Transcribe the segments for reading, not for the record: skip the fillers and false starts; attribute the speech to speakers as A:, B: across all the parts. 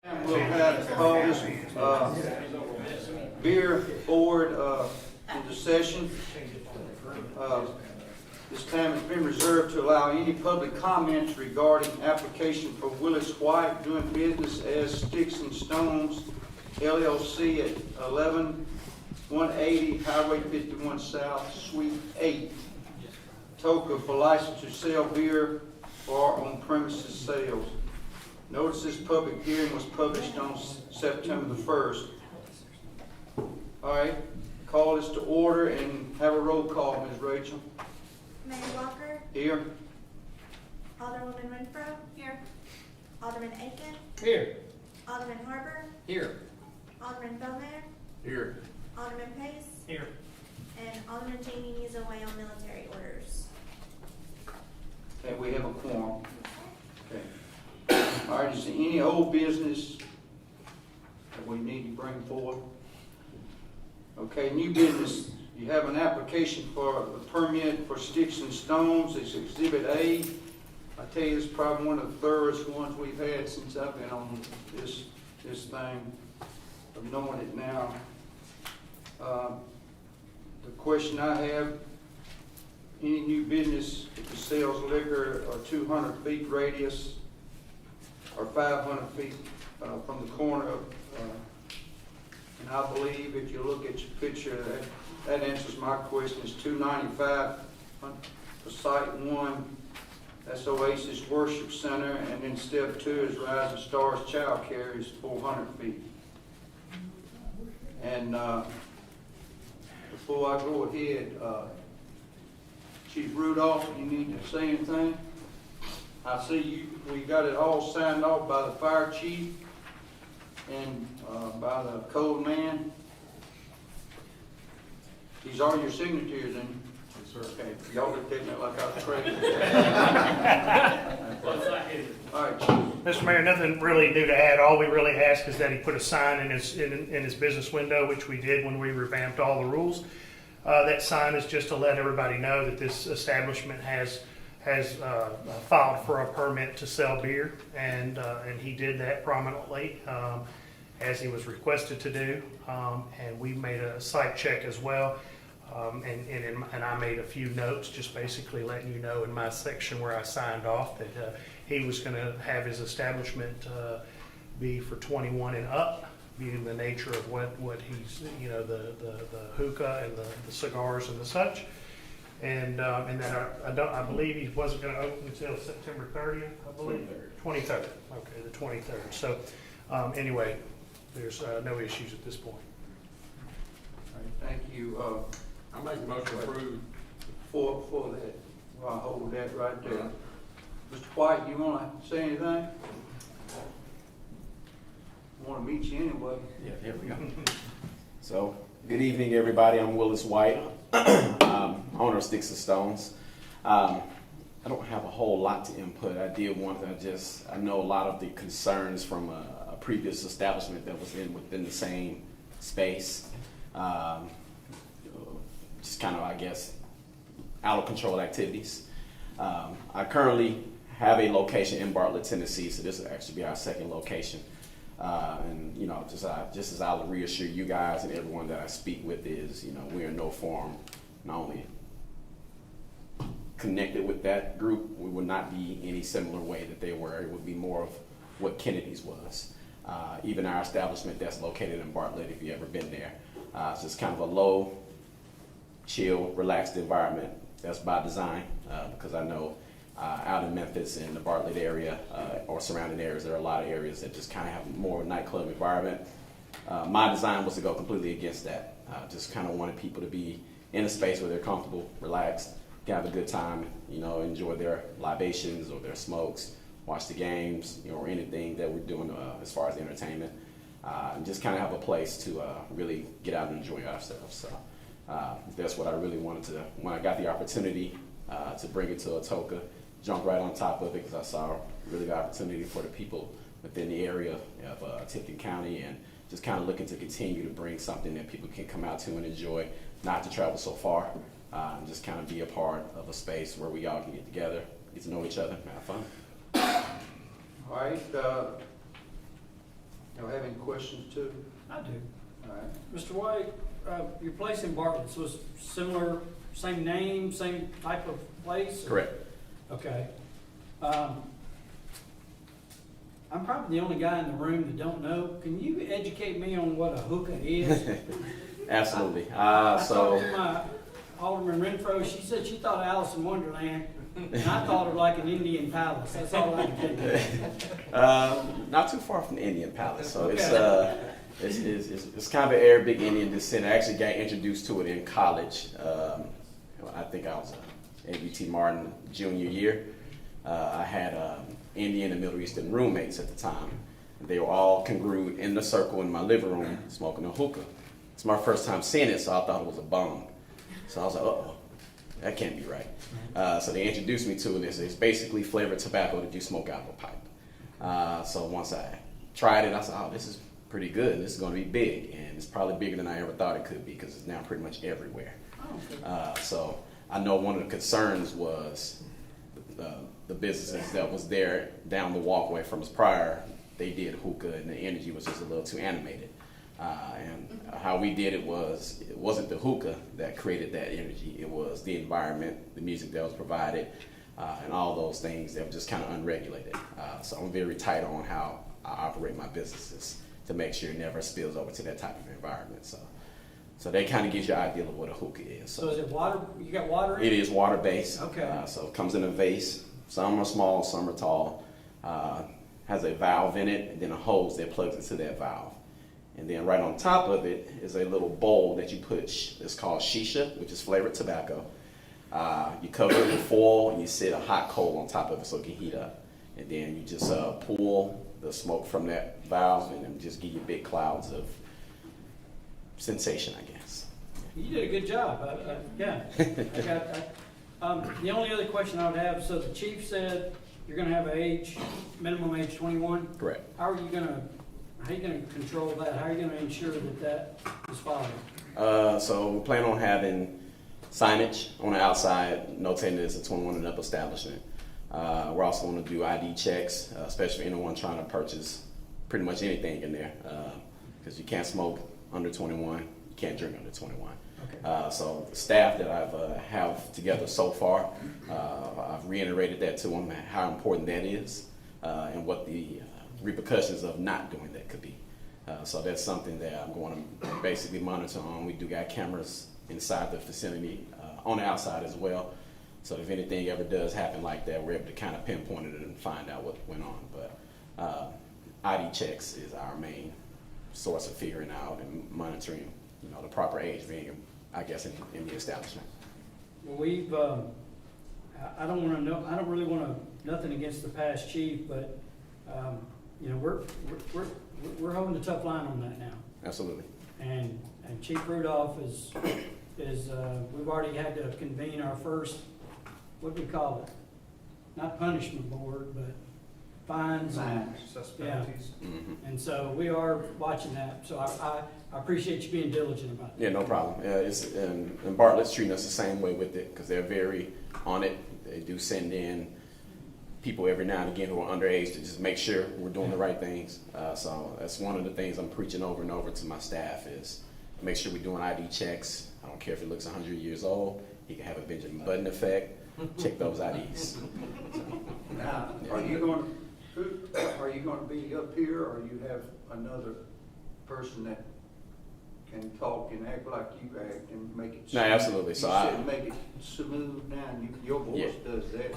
A: We'll have call this beer board into session. This time has been reserved to allow any public comments regarding application for Willis White doing business as Sticks and Stones LLC at 11180 Highway 51 South, Suite 8. Atoka for license to sell beer or on-premises sales. Notice this public hearing was published on September the 1st. All right, call this to order and have a roll call, Ms. Rachel.
B: Mayor Walker.
A: Here.
B: Alderwoman Renfro. Here. Alderman Aiken.
C: Here.
B: Alderman Harper.
C: Here.
B: Alderman Bellmare.
C: Here.
B: Alderman Pace.
C: Here.
B: And Alderman Janey is away on military orders.
A: Okay, we have a quorum. Okay. All right, is there any old business that we need to bring forward? Okay, new business. You have an application for a permit for Sticks and Stones. It's Exhibit A. I tell you, it's probably one of the thoroughest ones we've had since I've been on this thing. I'm knowing it now. The question I have, any new business that sells liquor or 200 feet radius or 500 feet from the corner of, and I believe if you look at your picture, that answers my question. It's $295 for Site 1. That's Oasis Worship Center, and then Step 2 is Rising Stars Child Care is 400 feet. And before I go ahead, Chief Rudolph, you need to say anything? I see we got it all signed off by the fire chief and by the code man. These are your signatures, and yes, sir. Okay, y'all looked at me like I was crazy. All right, Chief.
D: Mr. Mayor, nothing really new to add. All we really ask is that he put a sign in his business window, which we did when we revamped all the rules. That sign is just to let everybody know that this establishment has filed for a permit to sell beer, and he did that prominently as he was requested to do. And we made a site check as well, and I made a few notes, just basically letting you know in my section where I signed off that he was going to have his establishment be for 21 and up, being the nature of what he's, you know, the hookah and the cigars and the such. And then I believe he wasn't going to open until September 30th, I believe. 23rd. Okay, the 23rd. So anyway, there's no issues at this point.
A: All right, thank you.
C: I make a motion to approve.
A: For that, I'll hold that right there. Mr. White, you want to say anything? I want to meet you anyway.
E: Yeah, here we go. So, good evening, everybody. I'm Willis White, owner of Sticks and Stones. I don't have a whole lot to input. I did want to I know a lot of the concerns from a previous establishment that was within the same space. Just kind of, I guess, out of control activities. I currently have a location in Bartlett, Tennessee, so this will actually be our second location. And you know, just as I'll reassure you guys and everyone that I speak with is, you know, we're in no form not only connected with that group, we would not be any similar way that they were. It would be more of what Kennedy's was. Even our establishment that's located in Bartlett, if you've ever been there, it's just kind of a low, chill, relaxed environment. That's by design, because I know out in Memphis in the Bartlett area or surrounding areas, there are a lot of areas that just kind of have more nightclub environment. My design was to go completely against that. Just kind of wanted people to be in a space where they're comfortable, relaxed, can have a good time, you know, enjoy their libations or their smokes, watch the games, you know, or anything that we're doing as far as entertainment, and just kind of have a place to really get out and enjoy ourselves. So that's what I really wanted to, when I got the opportunity to bring it to Atoka, jump right on top of it, because I saw really the opportunity for the people within the area of Tipton County, and just kind of looking to continue to bring something that people can come out to and enjoy, not to travel so far, and just kind of be a part of a space where we all can get together, get to know each other, and have fun.
A: All right, Y'all have any questions too?
F: I do.
A: All right.
F: Mr. White, your place in Bartlett's was similar, same name, same type of place?
E: Correct.
F: Okay. I'm probably the only guy in the room that don't know. Can you educate me on what a hookah is?
E: Absolutely.
F: I
E: So.
F: talked to my Alderman Renfro, she said she thought Alice in Wonderland, and I thought of like an Indian palace. That's all I can think of.
E: Not too far from the Indian Palace, so
F: Okay.
E: it's kind of an Arabic Indian descent. I actually got introduced to it in college. I think I was ABT Martin junior year. I had Indian and Middle Eastern roommates at the time. They were all congruent in the circle in my living room smoking a hookah. It's my first time seeing it, so I thought it was a bong. So I was like, uh-oh, that can't be right. So they introduced me to it. It's basically flavored tobacco that you smoke out of a pipe. So once I tried it, I said, oh, this is pretty good. This is going to be big. And it's probably bigger than I ever thought it could be because it's now pretty much everywhere.
F: Oh, okay.
E: So I know one of the concerns was the businesses that was there down the walkway from us prior, they did hookah and the energy was just a little too animated. And how we did it wasn't the hookah that created that energy. It was the environment, the music that was provided, and all those things that were just kind of unregulated. So I'm very tight on how I operate my businesses to make sure it never spills over to that type of environment. So that kind of gives you an idea of what a hookah is.
F: So is it water? You got water in
E: It is water based.
F: Okay.
E: So it comes in a vase. Some are small, some are tall. Has a valve in it, and then a hose that plugs into that valve. And then right on top of it is a little bowl that you put, it's called shisha, which is flavored tobacco. You cover it with foil and you set a hot coal on top of it so it can heat up. And then you just pull the smoke from that valve and then just give you big clouds of sensation, I guess.
F: You did a good job. Yeah. The only other question I would have, so the chief said you're going to have minimum age 21.
E: Correct.
F: How are you going to control that? How are you going to ensure that is followed?
E: So we plan on having signage on the outside notating that it's a 21 and up establishment. We're also going to do ID checks, especially for anyone trying to purchase pretty much anything in there, because you can't smoke under 21, you can't drink under 21.
F: Okay.
E: So the staff that I've have together so far, I've reiterated that to them, how important that is, and what the repercussions of not doing that could be. So that's something that I'm going to basically monitor on. We do got cameras inside the facility, on the outside as well. So if anything ever does happen like that, we're able to kind of pinpoint it and find out what went on. But ID checks is our main source of figuring out and monitoring, the proper age being, I guess, in the establishment.
F: Well, I don't really want to, nothing against the past chief, but, we're holding a tough line on that now.
E: Absolutely.
F: And Chief Rudolph is, we've already had to convene our first, what do we call it? Not punishment board, but fines. Yeah.
E: Mm-hmm.
F: And so we are watching that. So I appreciate you being diligent about it.
E: Yeah, no problem. And Bartlett's treating us the same way with it because they're very on it. They do send in people every now and again who are underage to just make sure we're doing the right things. So that's one of the things I'm preaching over and over to my staff is make sure we're doing ID checks. I don't care if he looks 100 years old. He can have a Benjamin Button effect. Check those IDs.
A: Now, are you going to be up here, or you have another person that can talk and act like you act and make it?
E: No, absolutely.
A: You
E: So
A: said make it smooth down. Your voice does that.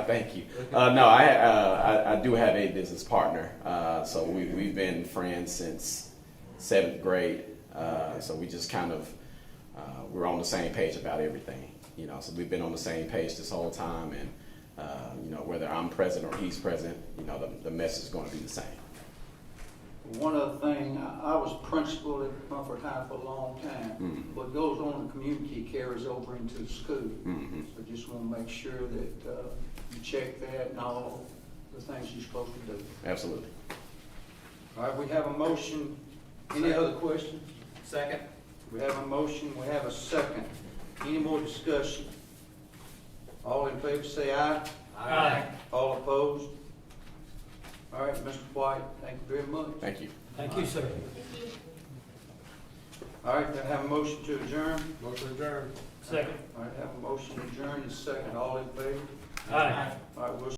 E: Thank you. No, I do have a business partner. So we've been friends since 7th grade. So we just kind of we're on the same page about everything. So we've been on the same page this whole time, and whether I'm present or he's present, the message is going to be the same.
A: One other thing, I was principal at Mumford High for a long time.
E: Mm-hmm.
A: What goes on in the community carries over into the school.
E: Mm-hmm.
A: So just want to make sure that you check that and all the things you're supposed to do.
E: Absolutely.
A: All right, we have a motion. Any other questions?
C: Second.
A: We have a motion, we have a second. Any more discussion? All in favor say aye.
C: Aye.
A: All opposed? All right, Mr. White, thank you very much.
E: Thank you.
F: Thank you, sir.
B: Thank you.
A: All right, then have a motion to adjourn.
C: Motion adjourned.
F: Second.
A: All right, have a motion to adjourn, and second, all in favor?
F: Aye.
A: All right, we'll